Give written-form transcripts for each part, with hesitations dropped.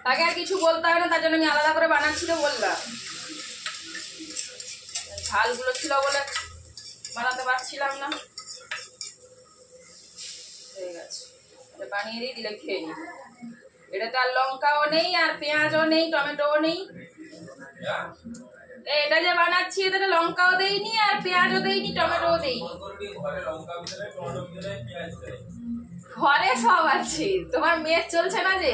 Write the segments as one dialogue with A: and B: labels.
A: তাকে আর কিছু বলতে হবে না, তার জন্য আমি আলাদা করে বানাচ্ছি তো বললাম। ঝালগুলো ছিল বলে বানাতে পারছিলাম না। ঠিক আছে, বানিয়ে দিই, দিলে খেয়ে নি। এটাতে আর লঙ্কাও নেই, আর পেঁয়াজও নেই, টমেটোও নেই। এটা যে বানাচ্ছি এটাতে লঙ্কাও দেইনি, আর পেঁয়াজও দেইনি, টমেটোও দেইনি। ঘরে সব আছে, তোমার মেয়ে চলছে না যে।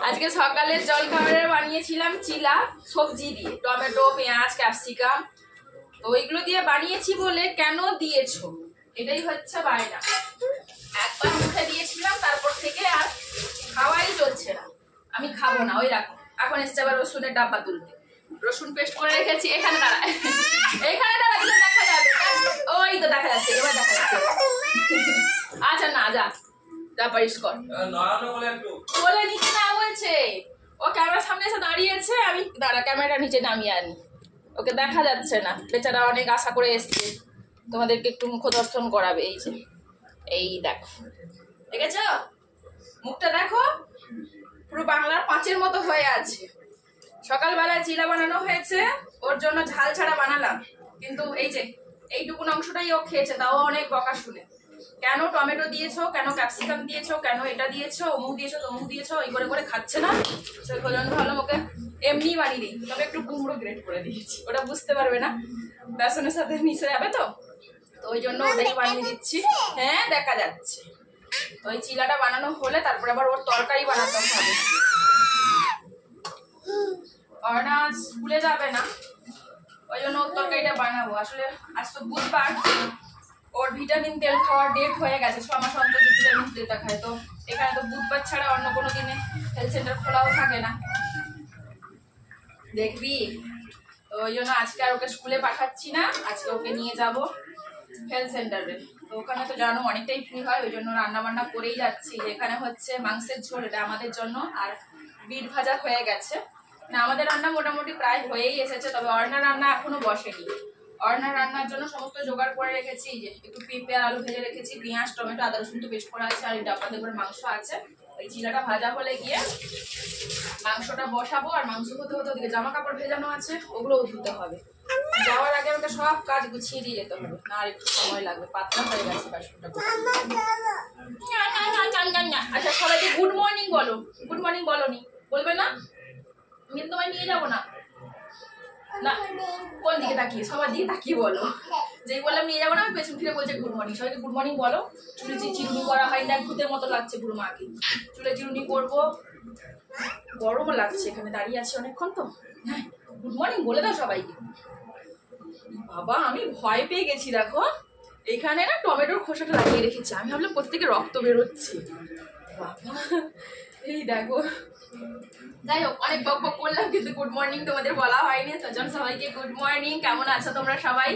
A: আজকে সকালের জলখাবারে বানিয়েছিলাম চিলা সবজি দিয়ে, টমেটো, পেঁয়াজ, ক্যাপসিকাম। তো ওইগুলো দিয়ে বানিয়েছি বলে কেন দিয়েছো, এটাই হচ্ছে বায়না। একবার মুখে দিয়েছিলাম, তারপর থেকে আর খাওয়াই চলছে না। আমি খাবো না, ওই রাখো। এখন এসছে আবার রসুনের ডাব্বা তুলতে। রসুন পেস্ট করে রেখেছি, এখানে দাঁড়ায়, এখানে দাঁড়ায়, দেখা যাবে। ওই তো দেখা যাচ্ছে, এবার দেখা যাচ্ছে। আচ্ছা না, যা যা পারিস কর। বলে নিচে না বলছে, ও ক্যামেরার সামনে এসে দাঁড়িয়েছে। আমি দাঁড়া, ক্যামেরাটা নিচে নামিয়ে আনি, ওকে দেখা যাচ্ছে না। বেচারা অনেক আশা করে এসছে, তোমাদেরকে একটু মুখ দর্শন করাবে। এই যে, এই দেখো, দেখেছ মুখটা, দেখো পুরো বাংলার পাঁচের মতো হয়ে আছে। সকালবেলায় চিলা বানানো হয়েছে, ওর জন্য ঝাল ছাড়া বানালাম, কিন্তু এই যে এইটুকুন অংশটাই ও খেয়েছে, তাও অনেক বকা শুনে। কেন টমেটো দিয়েছো, কেন ক্যাপসিকাম দিয়েছো, কেন এটা দিয়েছো, অমুক দিয়েছো, তমুক দিয়েছো, এই করে করে খাচ্ছে না। সেই জন্য ভালো ওকে এমনি বানিয়ে দিই, তবে একটু কুমড়ো গ্রেট করে দিয়েছি, ওটা বুঝতে পারবে না, বেসনের সাথে মিশে যাবে তো ওই জন্য ওটাই বানিয়ে দিচ্ছি। হ্যাঁ দেখা যাচ্ছে। ওই চিলাটা বানানো হলে তারপরে আবার ওর তরকারি বানাতে হবে। অর্ণা স্কুলে যাবে না, ওই জন্য ওর তরকারিটা বানাবো। আসলে আজ তো বুধবার, ওর ভিটামিন তেল খাওয়ার ডেট হয়ে গেছে, 6 মাস অন্তর ভিটামিন তেলটা খায়। তো এখানে তো বুধবার ছাড়া অন্য কোনো দিনে হেলথ সেন্টার খোলাও থাকে না, দেখবি। তো ওই জন্য আজকে আর ওকে স্কুলে পাঠাচ্ছি না, আজকে ওকে নিয়ে যাব হেলথ সেন্টারে। তো ওখানে তো জানো অনেকটাই ফ্রি হয়, ওই জন্য রান্না বান্না করেই যাচ্ছি। এখানে হচ্ছে মাংসের ঝোল, এটা আমাদের জন্য, আর বিট ভাজা হয়ে গেছে। না আমাদের রান্না মোটামুটি প্রায় হয়েই এসেছে, তবে অর্ণার রান্না এখনো বসেনি। অর্ণার রান্নার জন্য সমস্ত জোগাড় করে রেখেছি, যে একটু পেঁপে আর আলু ভেজে রেখেছি, পেঁয়াজ, টমেটো, আদা রসুন তো পেস্ট করা আছে, আর এই ডাব্বাতে করে মাংস আছে। ওই চিলাটা ভাজা হলে গিয়ে মাংসটা বসাবো, আর মাংস হতে হতে ওদিকে জামা কাপড় ভেজানো আছে, ওগুলোও ধুতে হবে। যাওয়ার আগে আমাকে সব কাজ গুছিয়ে দিয়ে যেতে হবে, না আর একটু সময় লাগবে, পাতলা হয়ে গেছে বাসনটা। আচ্ছা সবাইকে গুড মর্নিং বলো। গুড মর্নিং বলোনি, বলবে না? আমি তোমায় নিয়ে যাবো না। না কোন দিকে তাকিয়ে, সবার দিকে তাকিয়ে বলো। যেই বললাম নিয়ে যাবো না, আমি পেছন ফিরে বলছে গুড মর্নিং। সবাইকে গুড মর্নিং বলো। চুলে চিরুনি করা হয় না, ভূতের মতো লাগছে বুড়ো মাকে। চুলে চিরুনি করবো, গরমও লাগছে, এখানে দাঁড়িয়ে আছে অনেকক্ষণ তো। হ্যাঁ গুড মর্নিং বলে দাও সবাইকে। বাবা আমি ভয় পেয়ে গেছি, দেখো এখানে না টমেটোর খোসাটা লাগিয়ে রেখেছি, আমি ভাবলাম প্রত্যেকে রক্ত বেরোচ্ছে। বাবা এই দেখো, যাই হোক অনেক বক বক করলাম, কিন্তু গুড মর্নিং তোমাদের বলা হয়নি। তো জন সবাইকে গুড মর্নিং। কেমন আছো তোমরা সবাই?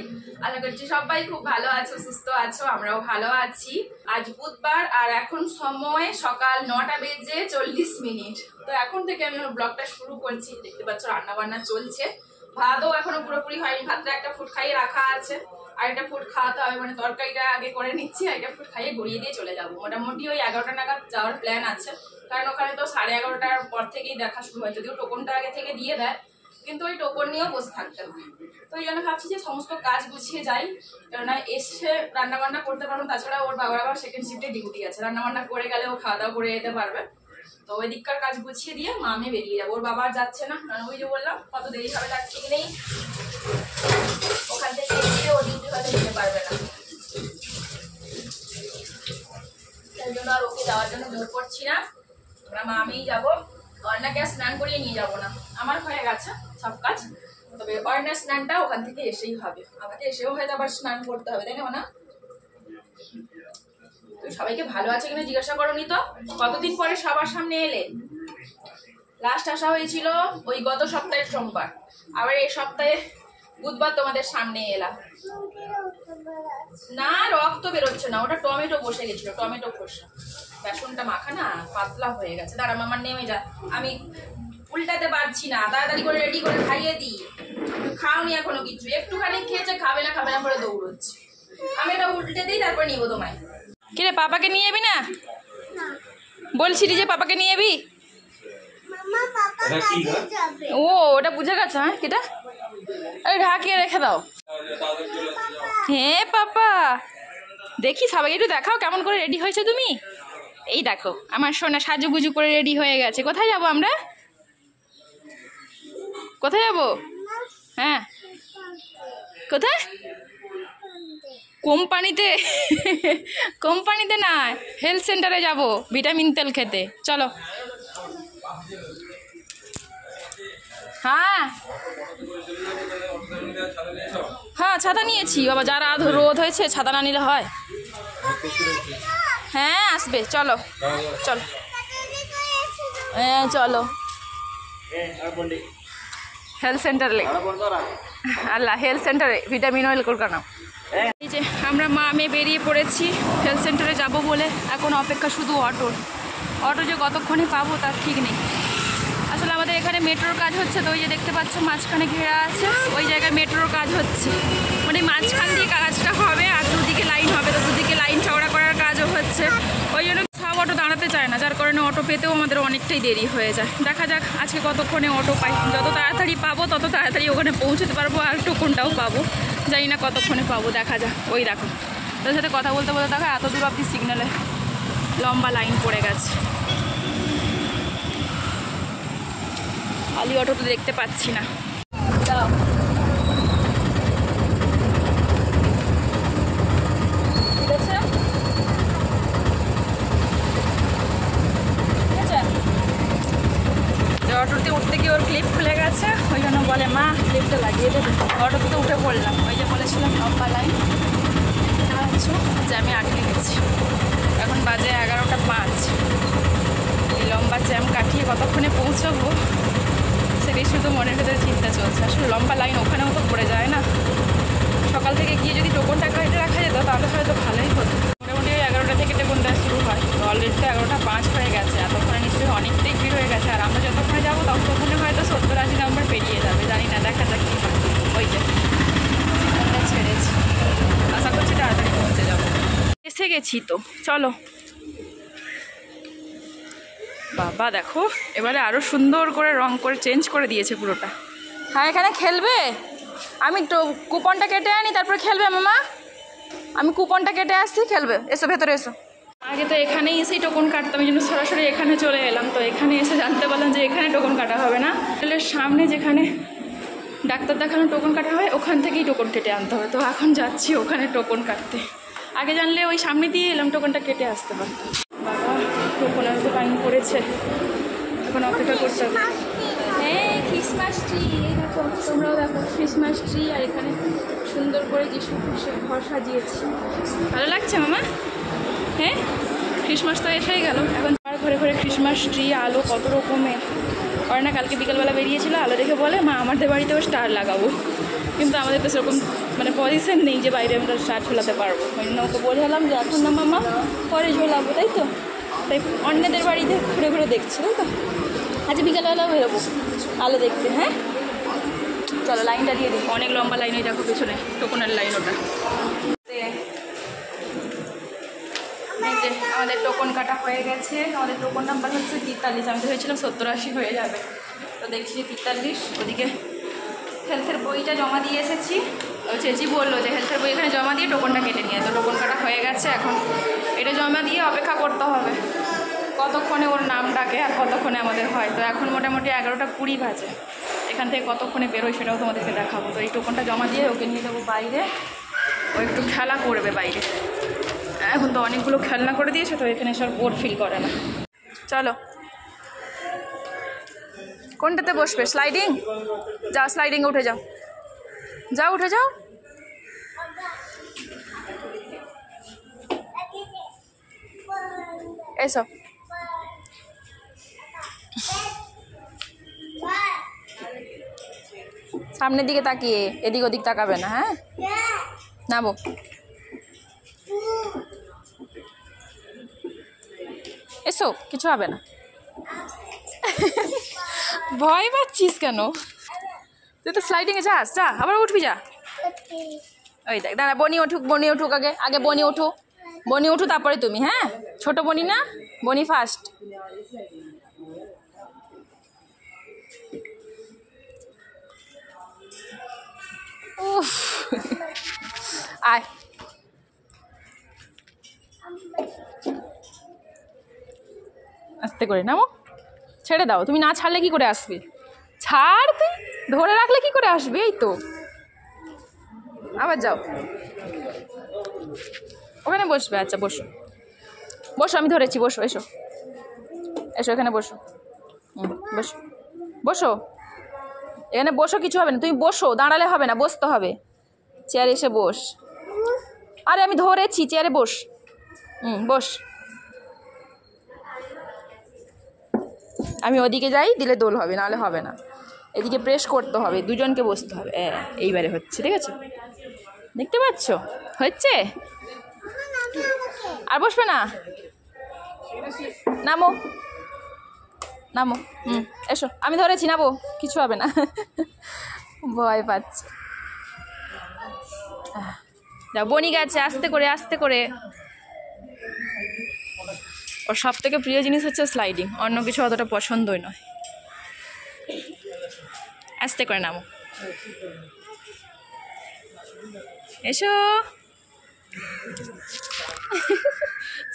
A: আশা করছি সবাই খুব ভালো আছো, সুস্থ আছো, আমরাও ভালো আছি। আজ বুধবার, আর এখন সময় সকাল 9:40। তো এখন থেকে আমি ব্লগটা শুরু করছি। দেখতে পাচ্ছ রান্না বান্না চলছে, ভাতও এখনো পুরোপুরি হয়নি, ভাতটা একটা ফুট খাইয়ে রাখা আছে, আর একটা ফুট খাওয়াতে হবে, মানে তরকারিটা আগে করে নিচ্ছি, আর একটা ফুট খাইয়ে গড়িয়ে দিয়ে চলে যাবো। মোটামুটি ওই 11টা নাগাদ যাওয়ার প্ল্যান আছে, কারণ ওখানে তো 11:30টার পর থেকেই দেখা শুরু হয়, যদিও টোকনটা আগে থেকে দিয়ে দেয়, কিন্তু ওই টোকন নিয়েও বসে থাকতে হয়। তো ওই জন্য ভাবছি যে সমস্ত কাজ গুছিয়ে যাই, কেননা এসে রান্না বান্না করতে পারবো। তাছাড়া ওর বাবার আবার সেকেন্ড শিফটে ডিউটি আছে, রান্না বান্না করে গেলে ও খাওয়া দাওয়া করে যেতে পারবে। তো ওই দিককার কাজ গুছিয়ে দিয়ে মামে বেরিয়ে যাবো। ওর বাবা যাচ্ছে না, কারণ ওই যে বললাম কত দেরি হবে তার ঠিক নেই, ওখান থেকে এসে ও ডিউটি হয়তো যেতে পারবে না, তাই জন্য আর ওকে যাওয়ার জন্য জোর করছি না। আমরা মামেই যাবো। অর্ণাকে স্নান করিয়ে নিয়ে যাবো না, আমার হয়ে গেছে সব কাজ, তবে অর্ণার স্নানটা ওখান থেকে এসেই হবে, আমাকে এসেও হয়তো আবার স্নান করতে হবে, তাই না? তুই সবাইকে ভালো আছে কিনা জিজ্ঞাসা করোনি তো? কতদিন পরে সবার সামনে এলে? লাস্ট আসা হয়েছিল ওই গত সপ্তাহের সোমবার, আবার এই সপ্তাহে বুধবার তোমাদের সামনে এলাম। না রক্ত বেরোচ্ছে না, ওটা টমেটো বসে গেছিল, টমেটো খোসা। বেসনটা মাখা না পাতলা হয়ে গেছে। দাঁড়া মামার নেমে যা, আমি উল্টাতে পারছি না, তাড়াতাড়ি করে রেডি করে খাইয়ে দিই। খাওনি এখনো কিছু, একটুখানি খেয়েছে, খাবে না খাবে না করে দৌড়চ্ছে। আমি এটা উল্টে দিই, তারপর নিবো তোমায়। কিরে পাপাকে নিয়ে যাবি না? বলছিলি যে পাপাকে নিয়ে যাবি, ও ওটা বুঝে গেছো? হ্যাঁ কিটা এই ঢাকিয়ে রেখে দাও। হ্যাঁ পাপা দেখি সবাই একটু দেখাও কেমন করে রেডি হয়েছে তুমি। এই দেখো আমার সোনা সাজুগুজু করে রেডি হয়ে গেছে। কোথায় যাবো আমরা? কোথায় যাবো? হ্যাঁ কোথায়? কোম্পানিতে? কোম্পানিতে না, হেলথ সেন্টারে যাব ভিটামিন তেল খেতে। চলো। হ্যাঁ হ্যাঁ ছাতা নিয়েছি বাবা, যারা রোদ হয়েছে ছাতা না নিলে হয়? হ্যাঁ আসবে, চলো চলো। হ্যাঁ চলো হেলথ সেন্টারে। আল্লাহ হেলথ সেন্টারে ভিটামিন অয়েল কলকাতা। এই যে আমরা মা মেয়ে বেরিয়ে পড়েছি হেলথ সেন্টারে যাব বলে। এখন অপেক্ষা শুধু অটোর। অটো যে কতক্ষণে পাবো তার ঠিক নেই। আসলে আমাদের এখানে মেট্রোর কাজ হচ্ছে, তো ওই যে দেখতে পাচ্ছ মাঝখানে ঘেরা আছে, ওই জায়গায় মেট্রোর কাজ হচ্ছে। মানে মাঝখান দিয়ে কাজটা হবে আর দুদিকে লাইন হবে, তো দুদিকে লাইন চওড়া করার কাজও হচ্ছে। ওই জন্য সব অটো দাঁড়াতে চায় না, যার কারণে অটো পেতেও আমাদের অনেকটাই দেরি হয়ে যায়। দেখা যাক আজকে কতক্ষণে অটো পাই। যত তাড়াতাড়ি পাবো তত তাড়াতাড়ি ওখানে পৌঁছতে পারবো, আর টোকনটাও পাবো। জানি না কতক্ষণে পাবো, দেখা যাক। ওই দেখো তোর সাথে কথা বলতে বলতে দেখো এত দূর অব্দি সিগন্যালে লম্বা লাইন পড়ে গেছে। খালি অটো তো দেখতে পাচ্ছি না। ঠিক আছে অটোতে উঠতে গিয়ে ওর ক্লিপ খুলে গেছে, ওই জন্য বলে মা ক্লিপটা লাগিয়ে দেবে। অটোতে তো উঠে পড়লাম। ওই যে বলেছিলাম লম্বা লাইন, আচ্ছা যে আমি আটকে গেছি। এখন বাজে 11:05। এই লম্বা জ্যাম কাটিয়ে কতক্ষণে পৌঁছবো সেটাই শুধু মনের ভেতরে চিন্তা চলছে। আসলে লম্বা লাইন ওখানেও তো পড়ে যায় না। সকাল থেকে গিয়ে যদি টোকনটা কেটে রাখা যেত তাহলে হয়তো ভালোই হতো। মোটামুটি 11টা থেকে টোকনটা শুরু হয়, অলরেডি তো 11:05 হয়ে গেছে। এতক্ষণে নিশ্চয়ই অনেকটাই ভিড় হয়ে গেছে। আর আমরা যতক্ষণে যাবো ততক্ষণে হয়তো 70-80 নম্বর পেরিয়ে যাবে, জানি না, দেখা যাক কী হয়। ওই যে সিগন্যালটা ছেড়েছি, আশা করছি তাড়াতাড়ি পৌঁছে যাবো। এসে গেছি তো, চলো। বাবা দেখো এবারে আরও সুন্দর করে রং করে চেঞ্জ করে দিয়েছে পুরোটা। হ্যাঁ এখানে খেলবে? আমি তো কুপনটা কেটে আনি তারপরে খেলবে মামা। আমি কুপনটা কেটে আসছি, খেলবে। এসো ভেতরে এসো। আগে তো এখানেই এসেই টোকন কাটতাম, এই জন্য সরাসরি এখানে চলে এলাম। তো এখানে এসে জানতে পারলাম যে এখানে টোকন কাটা হবে না, সামনে যেখানে ডাক্তার দেখানো টোকন কাটা হয় ওখান থেকেই টোকন কেটে আনতে হবে। তো এখন যাচ্ছি ওখানে টোকন কাটতে। আগে জানলে ওই সামনে দিয়ে এলাম, টোকনটা কেটে আসতে পারতাম। বাবা টোকনের তো টাইম পড়েছে, এখন অপেক্ষা করতে হবে। হ্যাঁ ক্রিসমাস ট্রি, এই দেখো তোমরাও দেখো ক্রিসমাস ট্রি। আর এখানে সুন্দর করে যিশু ঘর সাজিয়েছি, ভালো লাগছে মামা। হ্যাঁ ক্রিসমাস তো এসেই গেল, এখন ঘরে ঘরে ক্রিসমাস ট্রি, আলো কত রকমের। আর না কালকে বিকেলবেলা বেরিয়েছিল, আলো দেখে বলে মা আমাদের বাড়িতেও স্টার লাগাবো, কিন্তু আমাদের তো সেরকম মানে পজিশন নেই যে বাইরে আমরা স্টার ঝোলাতে পারবো। ওই জন্য ওকে বোঝালাম যে এখন না মামা পরে ঝোলাবো, তাই তো। তাই অন্যদের বাড়িতে ঘুরে ঘুরে দেখছি, তাই তো। আজ বিকেলবেলাও বেরোবো আলো দেখতে। হ্যাঁ চলো লাইনটা দিয়ে দিই, অনেক লম্বা লাইন। ওই দেখো পেছনে টোকনের লাইন, ওটা। আমাদের টোকন কাটা হয়ে গেছে। আমাদের টোকন নাম্বার হচ্ছে 43। আমি তো ভেবেছিলাম 70-80 হয়ে যাবে, তো দেখছি 43। ওদিকে হেলথের বইটা জমা দিয়ে এসেছি। ওই চেঁচি বললো যে হেলথের বই এখানে জমা দিয়ে টোকনটা কেটে নিয়ে। তো টোকন কাটা হয়ে গেছে, এখন এটা জমা দিয়ে অপেক্ষা করতে হবে কতক্ষণে ওর নাম ডাকে আর কতক্ষণে আমাদের হয়। তো এখন মোটামুটি 11:20 বাজে। এখান থেকে কতক্ষণে বেরোয় সেটাও তোমাদেরকে দেখাবো। তো এই টোকনটা জমা দিয়ে ওকে নিয়ে যাবো বাইরে, ও একটু খেলা করবে বাইরে। এখন তো অনেকগুলো খেলনা করে দিয়েছে, তো এখানে সব বোর ফিল করে না। চলো কোনটাতে বসবে? স্লাইডিং? যাও স্লাইডিংয়ে উঠে যাও, যাও উঠে যাও। এসো সামনের দিকে তাকিয়ে, এদিক ওদিক তাকাবে না। হ্যাঁ নামো। এসো কিছু হবে না। ভয় পাচ্ছিস কেন? তুই তো স্লাইডিংয়ে যাস, যা আবার উঠবি, যা। ওই দেখ দাঁড়া, বনি উঠুক, বনি উঠুক আগে, আগে বনি উঠু, বনি উঠু তারপরে তুমি। হ্যাঁ ছোট বনি না, বনি ফার্স্ট। করে নামো, ছেড়ে দাও। তুমি না ছাড়লে কি করে আসবে? ছাড়, তুই ধরে রাখলে কি করে আসবে? এই তো আবার যাও, ওখানে বসবে। আচ্ছা বসো বসো, আমি ধরেছি, বসো, এসো এসো, এখানে বসো। বসো বসো, এখানে বসো, কিছু হবে না, তুমি বসো, দাঁড়ালে হবে না, বসতে হবে। চেয়ারে এসে বস। আরে আমি ধরেছি, চেয়ারে বস। বস। আমি ওদিকে যাই, দিলে দোল হবে, নাহলে হবে না। এদিকে প্রেস করতে হবে, দুজনকে বসতে হবে। এইবারে হচ্ছে, ঠিক আছে, দেখতে পাচ্ছ হচ্ছে। আর বসবে না, নামো নামো। এসো, আমি ধরেছি, নামো, কিছু হবে না। ভয় পাচ্ছে। বনি গেছে, আস্তে করে আস্তে করে। ওর সব থেকে প্রিয় জিনিস হচ্ছে স্লাইডিং, অন্য কিছু অতটা পছন্দই নয়। আস্তে করে নামো, এসো।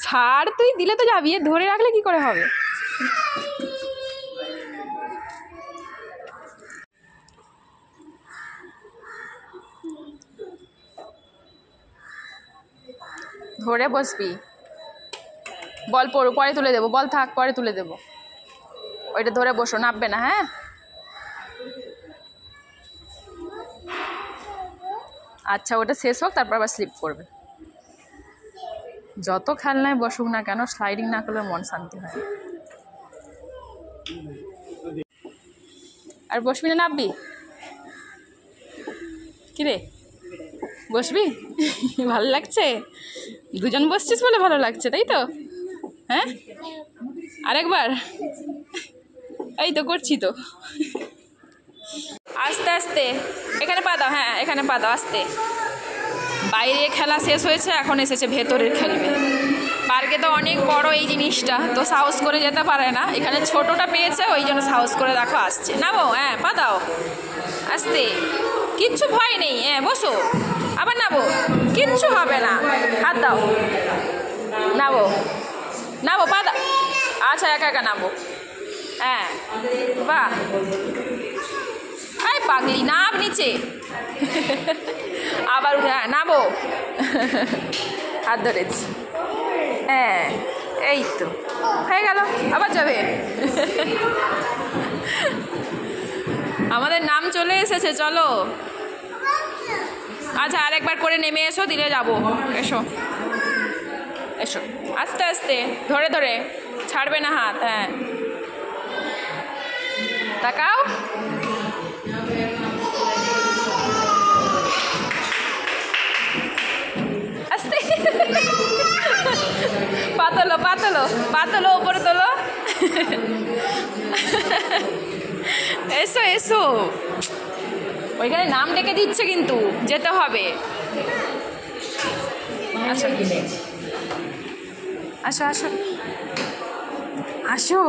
A: ছাড়, তুই দিলে তো যাবি, ধরে রাখলে কি করে হবে? ধরে বসবি। বল পরে তুলে দেবো, বল থাক, পরে তুলে দেবো। ওইটা ধরে বসো, নামবে না, হ্যাঁ? আচ্ছা, ওটা শেষ হোক, তারপর আবার স্লিপ করবে। যত খেলনায় বসুক না কেন, স্লাইডিং না করলে মন শান্তি হয়। আর বসবি না, নামবি? কিরে, বসবি? ভালো লাগছে? দুজন বসছিস বলে ভালো লাগছে, তাই তো? হ্যাঁ, আরেকবার। এই তো করছি তো। আস্তে আস্তে, এখানে পা দাও, হ্যাঁ এখানে পা দাও, আস্তে। বাইরে খেলা শেষ হয়েছে, এখন এসেছে ভেতরের খেলবে। পার্কে তো অনেক বড় এই জিনিসটা, তো সাহস করে যেতে পারে না। এখানে ছোটটা পেয়েছে, ওই জন্য সাহস করে দেখো আসছে। নামো, হ্যাঁ পা দাও, আস্তে, কিচ্ছু ভয় নেই। বসো, আবার নামো, কিচ্ছু হবে না। হাত দাও, নামো নামো, পা দাও। আচ্ছা, একা একা নামো। হ্যাঁ, বাহ, আয় পাগলি, নাম নিচে। আবার উঠে, হ্যাঁ নামো। হাত ধরেছি, হ্যাঁ এই তো হয়ে গেল, আবার যাবে। আমাদের নাম চলে এসেছে, চলো। আচ্ছা, আরেকবার করে নেমে এসো, দিলে যাবো। এসো এসো, আস্তে আস্তে, ধরে ধরে, ছাড়বে না হাত। হ্যাঁ, তাকাও। আস্তে, পা তোলো, পা তোলো, পা তোলো, ওপরে তোলো। এসো এসো, ওইখানে নাম ডেকে দিচ্ছে, কিন্তু যেতে হবে। আচ্ছা, আসো আসো আসো।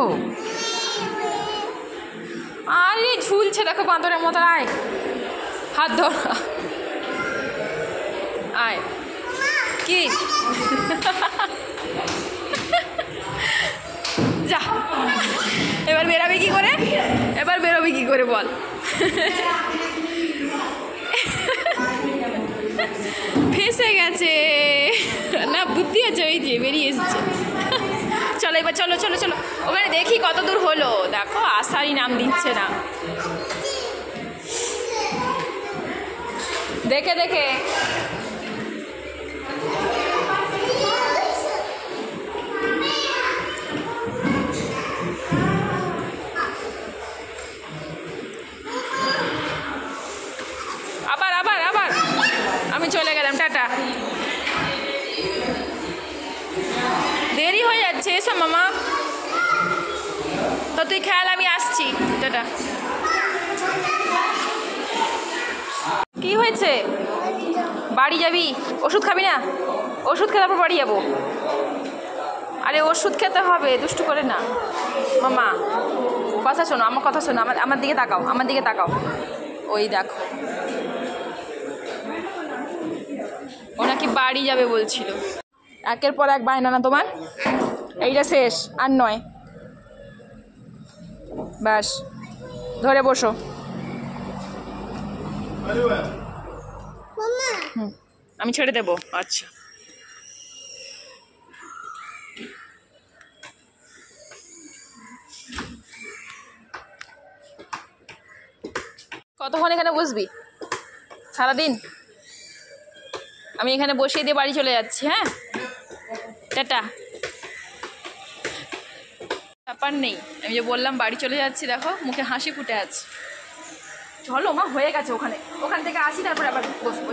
A: আরে ঝুলছে, দেখো বাঁদরের মতো। আয়, হাত ধর, আয়। কি যা, এবার বেরাবি কি করে? এবার বেরোবি কি করে বল? ফেসে গেছে না, বুদ্ধি আছে, ওই যে বেরিয়ে এসছে। চলো এবার, চলো চলো চলো, ওখানে দেখি কত দূর হলো। দেখো আসারই নাম দিচ্ছে না, দেখে দেখে। আবার আবার আবার, আমি চলে গেলাম, টাটা। দেরি হয়ে যাচ্ছে, এসো মামা। তো তুই খেয়াল, আমি আসছি, টাটা। কি হয়েছে? বাড়ি যাবি? ওষুধ খাবি না? ওষুধ খেয়ে তারপর বাড়ি যাবো। আরে ওষুধ খেতে হবে, দুষ্টু করে না। মামা কথা শোনো, আমার কথা শোনো, আমার দিকে তাকাও, আমার দিকে তাকাও। ওই দেখো, ও নাকি বাড়ি যাবে বলছিল। একের পর এক বায়না না তোমার, এইটা শেষ আর নয়। ব্যাস ধরে বসো। আমি ছেড়ে দেবো। আচ্ছা কতক্ষণ এখানে বসবি সারাদিন? আমি এখানে বসিয়ে দিয়ে বাড়ি চলে যাচ্ছি। হ্যাঁ টাটা। ব্যাপার নেই, আমি যে বললাম বাড়ি চলে যাচ্ছি, দেখো মুখে হাসি ফুটে আছে। চলো মা, হয়ে গেছে। ওখান থেকে আসি, তারপরে আবার বসবো।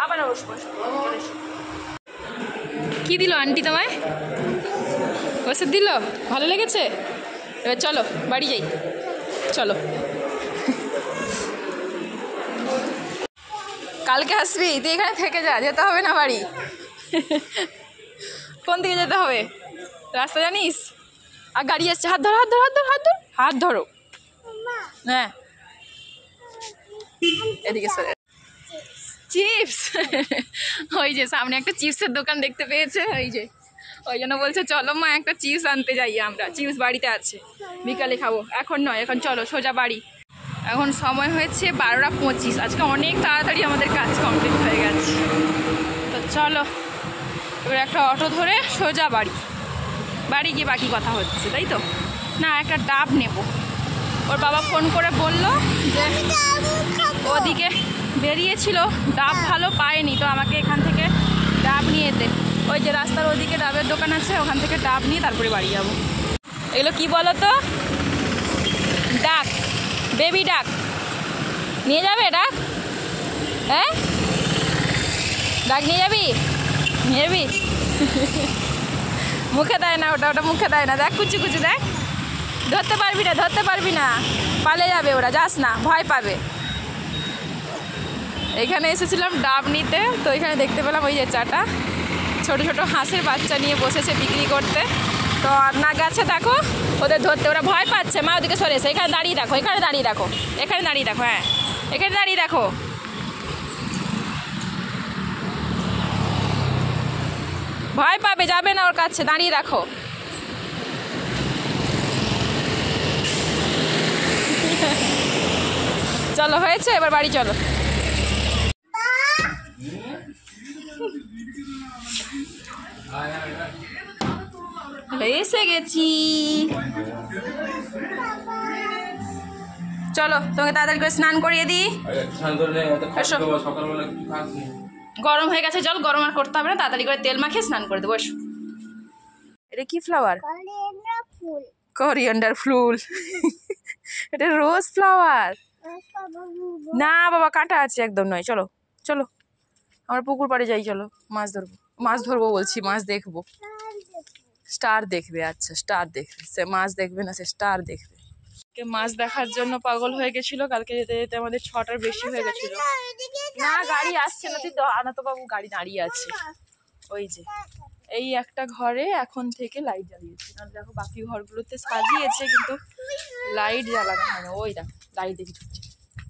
A: আবার বসবো। কি দিল আন্টি তোমায়? ওষুধ দিল? ভালো লেগেছে? এবার চলো বাড়ি যাই, চলো। কালকে আসবি, তুই এখানে থেকে যা, যেতে হবে না বাড়ি। কোন দিকে যেতে হবে রাস্তা জানিস? আর গাড়ি আসছে, হাত ধরো, হাত ধরো, হাত ধরো, হাত ধরো, হাত ধরো। হ্যাঁ এদিকে সরে। চিপস, ওই যে সামনে একটা চিপসের দোকান দেখতে পেয়েছে, ওই যে ওই জন্য বলছে চলো মা একটা চিপস আনতে যাই। আমরা চিপস বাড়িতে আছে, বিকালে খাবো, এখন নয়, এখন চলো সোজা বাড়ি। এখন সময় হয়েছে 12:25। আজকে অনেক তাড়াতাড়ি আমাদের কাজ কমপ্লিট হয়ে গেছে। তো চলো এবার একটা অটো ধরে সোজা বাড়ি। বাড়ি গিয়ে বাকি কথা হচ্ছে, তাই তো? না, একটা ডাব নেব। ওর বাবা ফোন করে বলল যে ওদিকে বেরিয়েছিল, ডাব ভালো পায়নি, তো আমাকে এখান থেকে ডাব নিয়ে দে। ওই যে রাস্তার ওদিকে ডাবের দোকান আছে, ওখান থেকে ডাব নিয়ে তারপরে বাড়ি যাব। এগুলো কি বলো তো? ডাক, বেবি ডাক। নিয়ে যাবে ডাক? হ্যাঁ ডাক নিয়ে যাবি? নিয়ে যাবি? মুখে দেয় না, ওটা মুখে দেয় না। দেখ কুচি কুচি, দেখ। ধরতে পারবি না, ধরতে পারবি না, পালে যাবে ওরা, যাস না, ভয় পাবে। এখানে এসেছিলাম ডাব নিতে, তো এখানে দেখতে পেলাম ওই যে চাটা ছোট ছোট হাঁসের বাচ্চা নিয়ে বসেছে বিক্রি করতে। তো না গাছে দেখো ওদের ধরতে, ওরা ভয় পাচ্ছে। মা ওদিকে সরে এসে এখানে দাঁড়িয়ে দেখো, এখানে দাঁড়িয়ে দেখো, এখানে দাঁড়িয়ে দেখো। হ্যাঁ এখানে দাঁড়িয়ে দেখো। ভয় পাবে, যাবে না ওর কাছে, দাঁড়িয়ে দেখো। চলো হয়েছে, এবার বাড়ি চলো। এসে গেছি, চলো তোমাকে তাড়াতাড়ি করে স্নান করিয়ে দিই। গরম হয়ে গেছে জল, গরম আর করতে হবে না, তাড়াতাড়ি করে তেল মাখিয়ে স্নান করে দেবো। এসো। এটা কি ফ্লাওয়ার? কোরিয়ান্ডার ফুল। এটা রোজ ফ্লাওয়ার না বাবা, কাঁটা আছে, একদম নয়। চলো চলো আমরা পুকুর পাড়ে যাই, চলো মাছ ধরবো। মাছ ধরবো বলছি, মাছ দেখবো। স্টার দেখবে? আচ্ছা স্টার দেখবে, সে মাছ দেখবে না, সে স্টার দেখবে। মাছ দেখার জন্য পাগল হয়ে গেছিল। কালকে যেতে যেতে আমাদের 6টার বেশি হয়ে গেছিল। না গাড়ি আসছে না, তুই আনাতো বাবু, গাড়ি দাঁড়িয়ে আছে ওই যে এই একটা ঘরে এখন থেকে লাইট জ্বালিয়েছে। না দেখো বাকি ঘরগুলোতে সাজিয়েছে, কিন্তু লাইট জ্বালানো হয় না। ওই দেখো লাইট দেখি ছুটছে।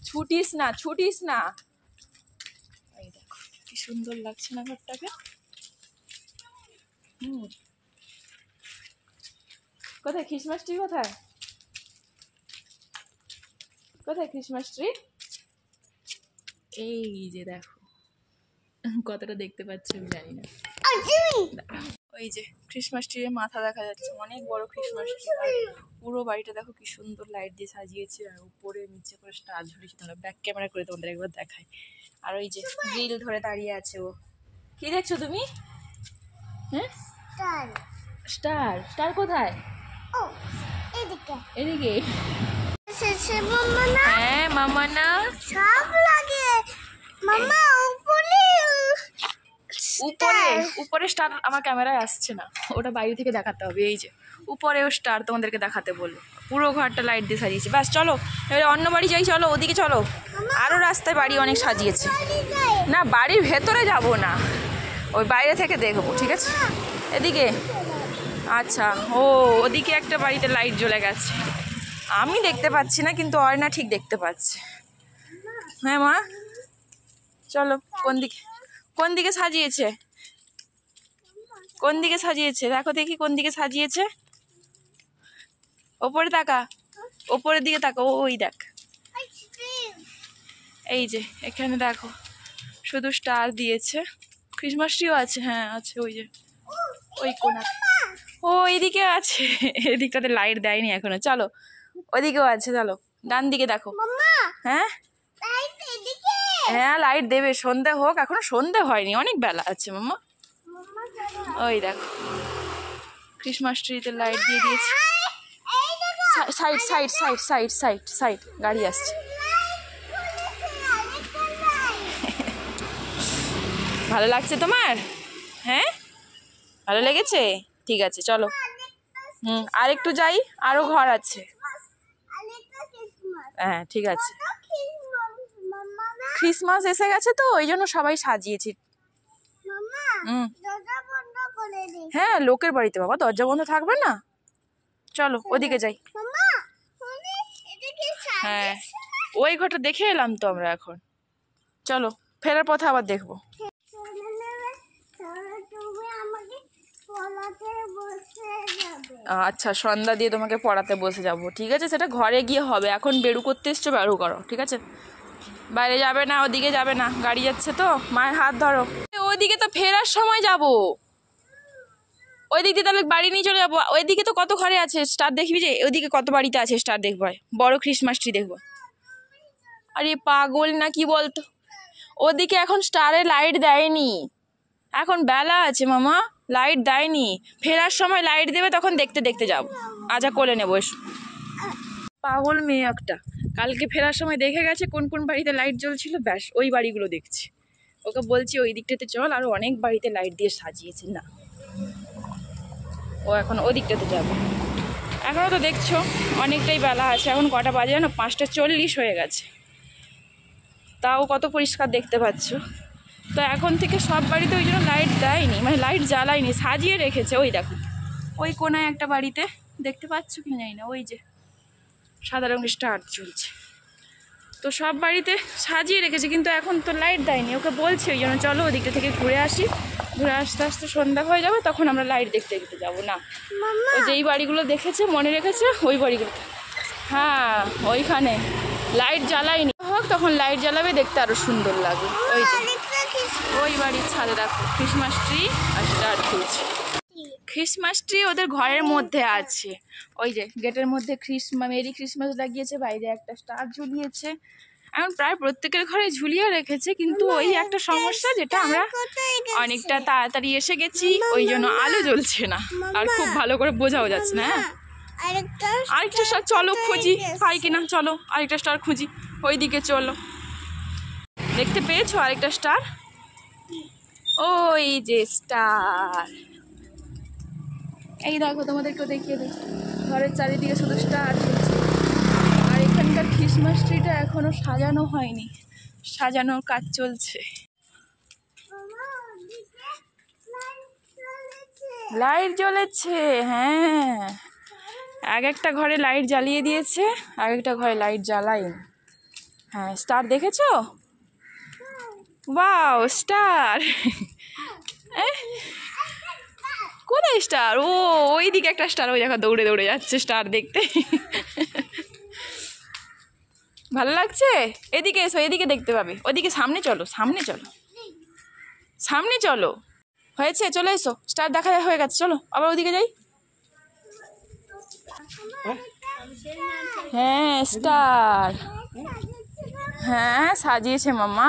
A: ছুটিস না, ছুটিস না। এই দেখো কি সুন্দর লাগছে না ঘরটাকে। কোথায় ক্রিসমাস ট্রি? কোথায় কোথায় ক্রিসমাস ট্রি? এই যে দেখো, কতটা দেখতে পাচ্ছ আমি জানি না। ওই যে ক্রিসমাস ট্রির মাথা দেখা যাচ্ছে, অনেক বড় ক্রিসমাস ট্রি। পুরো বাড়িটা দেখো কি সুন্দর লাইট দিয়ে সাজিয়েছে, আর উপরে নিচে করে স্টার ঝুলিয়েছে। তোমরা ব্যাক ক্যামেরা করে তোমাদের একবার দেখাই। আর ওই যে গ্রিল ধরে দাঁড়িয়ে আছে ও। কি দেখছো তুমি? হ্যাঁ স্টার। স্টার কোথায়? এদিকে। হ্যাঁ মামা না সব লাগে মামা। উপরে উপরে স্টার আমার ক্যামেরায় আসছে না, ওটা বাইরে থেকে দেখাতে হবে। এই যে উপরেও স্টার তোমাদেরকে দেখাতে বললো। পুরো ঘরটা লাইট দিয়ে সাজিয়েছে। ব্যাস চলো এবারে অন্য বাড়ি যাই, চলো ওদিকে চলো। আরও রাস্তায় বাড়ি অনেক সাজিয়েছে। না বাড়ির ভেতরে যাব না, ওই বাইরে থেকে দেখবো, ঠিক আছে? এদিকে আচ্ছা, ও ওদিকে একটা বাড়িতে লাইট জ্বলে গেছে, আমি দেখতে পাচ্ছি না, কিন্তু অয়না ঠিক দেখতে পাচ্ছে। হ্যাঁ মা চলো। কোন দিকে, কোন দিকে সাজিয়েছে? কোন দিকে সাজিয়েছে দেখো দেখি, কোন দিকে সাজিয়েছে? ওপরে তাকা, ওপরের দিকে তাকাও, ওই দেখ, এই যে এখানে দেখো শুধু স্টার দিয়েছে, ক্রিসমাস ট্রিও আছে, হ্যাঁ আছে ওই যে ওই কোণা, ও এইদিকে আছে, এদিকটাতে লাইট দেয়নি এখনো, চলো ওইদিকেও আছে, চলো ডান দিকে দেখো। হ্যাঁ হ্যাঁ লাইট দেবে, সন্ধে হোক, এখনো সন্ধে হয়নি, অনেক বেলা আছে মাম্মা। ওই দেখো ক্রিসমাস ট্রিতে লাইট দিয়ে দিয়েছে, side side side side side side, গাড়ি আসছে। ভালো লাগছে তোমার? হ্যাঁ ভালো লেগেছে, ঠিক আছে চলো। আর একটু যাই, আরো ঘর আছে। হ্যাঁ ঠিক আছে, ক্রিসমাস এসে গেছে তো ওই জন্য সবাই সাজিয়েছি। হ্যাঁ লোকের বাড়িতে বাবা, দরজা বন্ধ থাকবে না, চলো ওদিকে যাই। হ্যাঁ ওই ঘরটা দেখে এলাম তো আমরা, এখন চলো ফেরার পথে আবার দেখবো। আচ্ছা সন্ধ্যা দিয়ে তোমাকে পড়াতে বসে যাব, ঠিক আছে, সেটা ঘরে গিয়ে হবে, এখন বেরু করতে এসছো, বেরু করো, ঠিক আছে, বাইরে যাবে না, ওদিকে যাবে না, গাড়ি যাচ্ছে তো, মায়ের হাত ধরো। ওইদিকে তো ফেরার সময় যাব, ওই দিক দিয়ে তাহলে বাড়ি নিয়ে চলে যাবো, ওইদিকে তো কত ঘরে আছে স্টার দেখবি, যে ওইদিকে কত বাড়িতে আছে স্টার দেখবো, বড় ক্রিসমাস ট্রি দেখবো। আরে পাগল না কি বলতো, ওদিকে এখন স্টারে লাইট দেয়নি, এখন বেলা আছে মামা, লাইট দেয়নি, ফেরার সময় লাইট দেবে, তখন দেখতে দেখতে যাবো। আচ্ছা কোলে নেবো, এসো। পাগল মেয়ে একটা, কালকে ফেরার সময় দেখে গেছে কোন কোন বাড়িতে লাইট জ্বলছিল, ব্যাস ওই বাড়িগুলো দেখছি, ওকে বলছি ওই দিকটাতে চল, আরো অনেক বাড়িতে লাইট দিয়ে সাজিয়েছে, না ও এখন ওই দিকটাতে যাবে। এখনও তো দেখছো অনেকটাই বেলা আছে, এখন কটা বাজে না, 5:40 হয়ে গেছে, তাও কত পরিষ্কার দেখতে পাচ্ছ। তো এখন থেকে সব বাড়িতে ওই জন্য লাইট দেয়নি, মানে লাইট জ্বালায়নি, সাজিয়ে রেখেছে। ওই দেখো ওই কোনায় একটা বাড়িতে দেখতে পাচ্ছ কি জানি না, ওই যে সাদা রঙের স্টার ঝুলছে, তো সব বাড়িতে সাজিয়ে রেখেছে, কিন্তু এখন তো লাইট দেয়নি, ওকে বলছি ওই জন্য চলো ওদিকটা থেকে ঘুরে আসি, ঘুরে আসতে আসতে সন্ধ্যা হয়ে যাবে, তখন আমরা লাইট দেখতে দেখতে যাবো। না ও যেই বাড়িগুলো দেখেছে মনে রেখেছে ওই বাড়িগুলো, হ্যাঁ ওইখানে লাইট জ্বালায়নি, হোক তখন লাইট জ্বালাবে, দেখতে আরো সুন্দর লাগবে। ওই যে ওই বাড়ির ছাদে দেখো ক্রিসমাস ট্রি আর স্টার ঝুলছে, ক্রিসমাস ট্রি ওদের ঘরের মধ্যে আছে, ওই যে গেটের মধ্যে মেরি ক্রিসমাস লাগিয়েছে, বাইরে একটা স্টার ঝুলিয়েছে, এখন প্রায় প্রত্যেকের ঘরে ঝুলিয়ে রেখেছে, কিন্তু ওই একটা সমস্যা, যেটা আমরা অনেকটা তাড়াতাড়ি এসে গেছি, ওই জন্য আলো জ্বলছে না, আর খুব ভালো করে বোঝাও যাচ্ছে না। আরেকটা স্টার চলো খুঁজি, পাই কিনা, চলো আরেকটা স্টার খুঁজি, ওইদিকে চলো। দেখতে পেয়েছো আরেকটা স্টার, ওই যে স্টার, এই দেখো তোমাদেরকেও দেখিয়ে দিই, ঘরের চারিদিকে শুধু স্টার ঝুলছে, আর এখানকার ক্রিসমাস ট্রিটা এখনো সাজানো হয়নি, সাজানোর কাজ চলছে। লাইট জ্বলেছে, হ্যাঁ এক একটা ঘরে লাইট জ্বালিয়ে দিয়েছে, এক একটা ঘরে লাইট জ্বালায়নি। হ্যাঁ স্টার দেখেছো, ওয়াও স্টার, কোথায় স্টার, ও ওই দিকে একটা স্টার, ওই দেখো দৌড়ে দৌড়ে যাচ্ছে স্টার দেখতে, ভালো লাগছে। এদিকে এসো, এদিকে দেখতে পাবে, ওদিকে সামনে চলো, সামনে চলো, সামনে চলো, হয়েছে চলে এসো, স্টার দেখা হয়ে গেছে, চলো আবার ওদিকে যাই। হ্যাঁ স্টার, হ্যাঁ সাজিয়েছে মামা,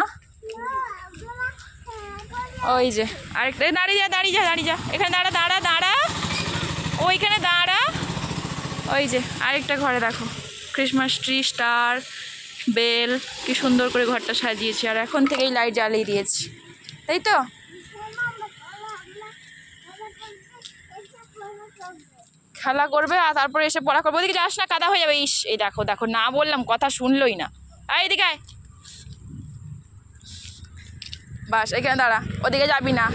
A: ওই যে আরেকটা, দাঁড়িয়ে যা দাঁড়িয়ে যা দাঁড়িয়ে যা, এখানে দাঁড়া দাঁড়া দাঁড়া, ওইখানে দাঁড়া, ওই যে আরেকটা ঘরে দেখো ক্রিসমাস ট্রি, স্টার, বেল, কি সুন্দর করে ঘরটা সাজিয়েছি, আর এখন থেকেই লাইট জ্বালিয়ে দিয়েছি, তাই তো। খেলা করবে আর তারপরে এসে পড়া করবে, ওদিকে যাস না, কাদা হয়ে যাবে। ইস এই দেখো দেখো, না বললাম, কথা শুনলই না, এইদিকে আয়, বাস এখানে দাঁড়া, ওদিকে যাবি না,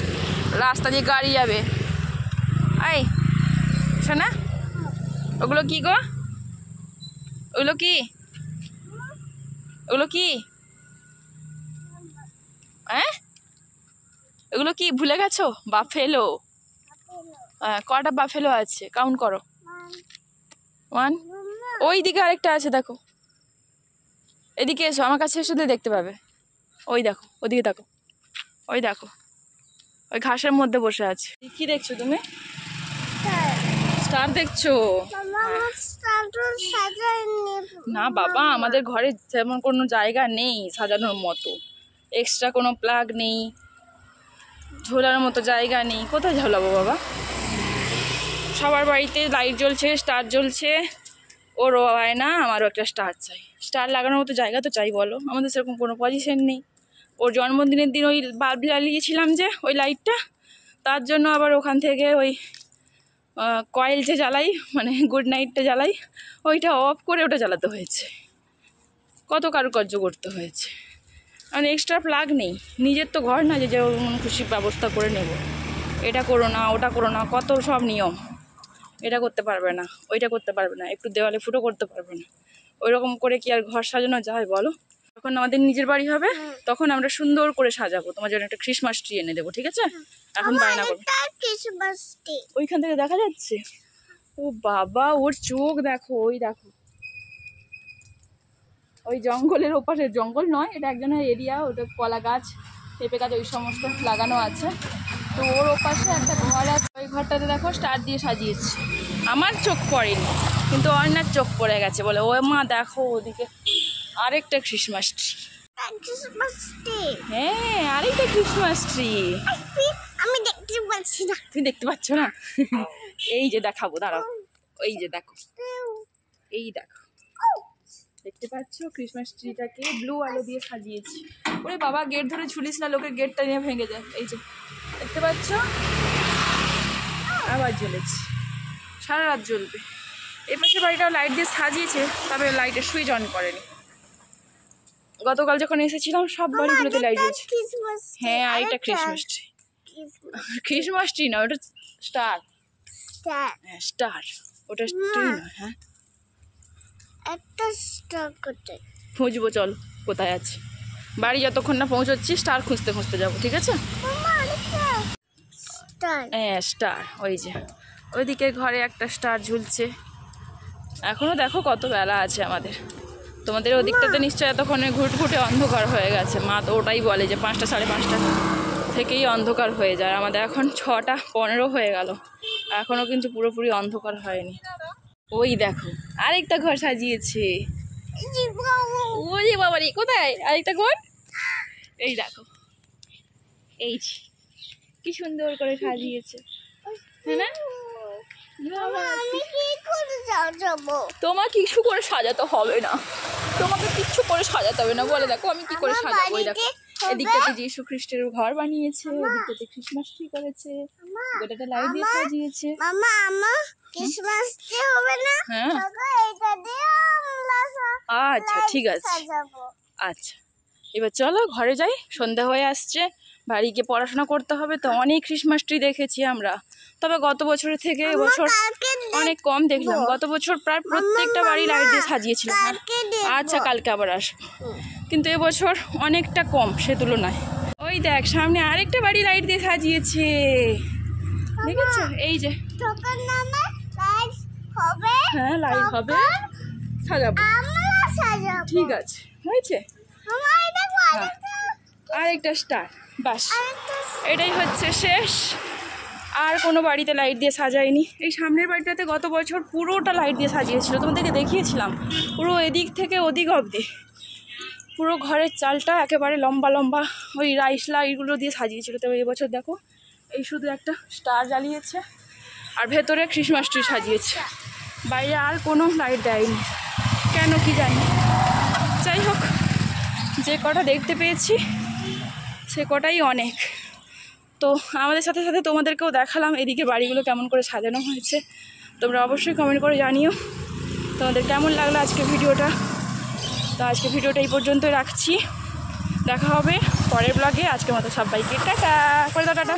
A: রাস্তা দিয়ে গাড়ি যাবে। এই শোনা, ওগুলো কি গো, ওগুলো কি, ওগুলো কি, হ্যাঁ ওগুলো কি ভুলে গেছো, বাফেলো, কটা বাফেলো আছে, কাউন্ট করো, 1 ওই দিকে আরেকটা আছে দেখো, এদিকে এসো, আমার কাছে এসে দেখতে পাবে। ওই দেখো, ওদিকে দেখো, ওই দেখো, ওই ঘাসের মধ্যে বসে আছে। কি দেখছো তুমি? স্টার দেখছো? না বাবা, আমাদের ঘরে তেমন কোনো জায়গা নেই সাজানোর মতো, এক্সট্রা কোনো প্লাগ নেই, ঝোলার মতো জায়গা নেই, কোথায় ঝোলাবো বাবা? সবার বাড়িতে লাইট জ্বলছে, স্টার জ্বলছে, ওরও হয় না, আমারও একটা স্টার চাই। স্টার লাগানোর মতো জায়গা তো চাই, বলো? আমাদের সেরকম কোনো পজিশন নেই। ওর জন্মদিনের দিন ওই বাল্ব জ্বালিয়েছিলাম যে ওই লাইটটা, তার জন্য আবার ওখান থেকে ওই কয়েল যে জ্বালাই, মানে গুড নাইটটা জ্বালাই, ওইটা অফ করে ওটা জ্বালাতে হয়েছে, কত কারুকার্য করতে হয়েছে। মানে এক্সট্রা প্লাগ নেই, নিজের তো ঘর না যে যেমন খুশি ব্যবস্থা করে নেব, এটা করো না, ওটা করো না, কত সব নিয়ম। এটা করতে পারবে না, ওইটা করতে পারবে না, একটু দেওয়ালে ফুটো করতে পারবে না, ওই রকম করে কি আর ঘর সাজানো যায় বলো? যখন আমাদের নিজের বাড়ি হবে তখন আমরা সুন্দর করে সাজাবো, তোমার জন্য একটা ক্রিসমাস ট্রি এনে দেবো, ঠিক আছে? এখন বায়না করবো। ওইখান থেকে দেখা যাচ্ছে, ও বাবা, ওর চোখ দেখো, ওই দেখো, ওই জঙ্গলের ওপাশে, জঙ্গল নয় এটা একজনের এরিয়া, ওটা কলা গাছ, পেঁপে গাছ, ওই সমস্ত লাগানো আছে। তো ওর ওপাশে একটা ঘর আছে, ওই ঘরটাতে দেখো স্টার দিয়ে সাজিয়েছে। আমার চোখ পড়েনি, কিন্তু অন্যার চোখ পড়ে গেছে, বলে ও মা দেখো ওদিকে আরেকটা ক্রিসমাস ট্রি। হ্যাঁ, আরেকটা ক্রিসমাস ট্রি।
B: আমি দেখতে পাচ্ছি না।
A: তুমি দেখতে পাচ্ছ না? এই যে দেখাবো, দাঁড়াও, এই যে দেখো, এই দেখো, দেখতে পাচ্ছ ক্রিসমাস ট্রিটাকে ব্লু আলো দিয়ে সাজিয়েছি। ওরে বাবা, গেট ধরে ঝুলিস না, লোকের গেটটা নিয়ে ভেঙে যায়। এই যে দেখতে পাচ্ছ, আবার জ্বলেছে, সারা রাত জ্বলবে। এই পাশে বাড়িটাও লাইট দিয়ে সাজিয়েছে, তবে লাইটের সুইচ অন করেনি। গতকাল যখন এসেছিলাম সব বাড়িগুলোতে লাইট জ্বলছে। হ্যাঁ, আরেকটা ক্রিসমাস ট্রি। ক্রিসমাস ট্রি না, ওটা স্টার। হ্যাঁ, স্টার, ওটা ট্রি না। হ্যাঁ,
B: একটা স্টার কোথায়
A: খুঁজবো, চল কোথায় আছে। বাড়ি যতক্ষণ না পৌঁছচ্ছি স্টার খুঁজতে খুঁজতে যাবো, ঠিক আছে? হ্যাঁ, স্টার, ওই যে ওইদিকে ঘরে একটা স্টার ঝুলছে। এখনো দেখো কত বেলা আছে আমাদের। তোমাদের ওদিকটাতে নিশ্চয়ই এতক্ষণে ঘুটঘুটে অন্ধকার হয়ে গেছে। মা তো ওটাই বলে যে 5টা 5:30 থেকেই অন্ধকার হয়ে যায়। আমাদের এখন 6:15 হয়ে গেল, এখনও কিন্তু পুরোপুরি অন্ধকার হয়নি। ওই দেখো আরেকটা ঘর সাজিয়েছে। ওরে বাবা রে, কোথায় আরেকটা ঘর? এই দেখো, এই কি সুন্দর করে সাজিয়েছে, হ্যাঁ না? তোমার কিছু করে সাজাতে হবে না, তোমাকে কিচ্ছু করে সাজাতে হবে না। বলে দেখো আমি কি করে সাজাবো। ওই দেখো, এদিকটাতে যীশু খ্রিস্টের ঘর বানিয়েছে, এদিকটাতে ক্রিসমাস ট্রি করেছে, গোটাটা লাইট দিয়ে সাজিয়েছে।
B: মামা, আমার ক্রিসমাস ট্রি হবে না?
A: হ্যাঁ,
B: এটা দিয়ে
A: আচ্ছা ঠিক আছে। আচ্ছা, এবার চলো ঘরে যাই, সন্ধ্যা হয়ে আসছে, বাড়ি গিয়ে পড়াশোনা করতে হবে। তো অনেক ক্রিসমাস ট্রি দেখেছি আমরা, তবে গত বছরের থেকে এবছর অনেক কম দেখলাম। গত বছর প্রায় প্রত্যেকটা বাড়ি লাইট দিয়ে সাজিয়েছিল। আচ্ছা, কালকে আবার আসবো, কিন্তু এবছর অনেকটা কম সে তুলনায়। ওই দেখ সামনে আরেকটা বাড়ি লাইট দিয়ে সাজিয়েছে, দেখেছো? এই যে হ্যাঁ, লাইট হবে, সাজাবো, ঠিক আছে, হয়েছে। আরেকটা স্টার, বাস, এটাই হচ্ছে শেষ। আর কোনো বাড়িতে লাইট দিয়ে সাজায়নি। এই সামনের বাড়িটাতে গত বছর পুরোটা লাইট দিয়ে সাজিয়েছিল, তোমাদেরকে দেখিয়েছিলাম, পুরো এদিক থেকে ওদিক অবধি পুরো ঘরের চালটা একেবারে লম্বা লম্বা ওই রাইস লাইটগুলো দিয়ে সাজিয়েছিল। তবে এবছর দেখো এই শুধু একটা স্টার জ্বালিয়েছে আর ভেতরে ক্রিসমাস ট্রি সাজিয়েছে, বাইরে আর কোনো লাইট দেয়নি, কেন কি জানি। যাই হোক, যে কটা দেখতে পেয়েছি সে কটাই অনেক। তো আমাদের সাথে সাথে তোমাদেরকেও দেখালাম এদিকে বাড়িগুলো কেমন করে সাজানো হয়েছে। তোমরা অবশ্যই কমেন্ট করে জানিও তোমাদের কেমন লাগলো আজকে ভিডিওটা। তো আজকে ভিডিওটা এই পর্যন্তই রাখছি, দেখা হবে পরের ব্লগে। আজকের মতো সবাইকে টাটা করে দাও, টাটা।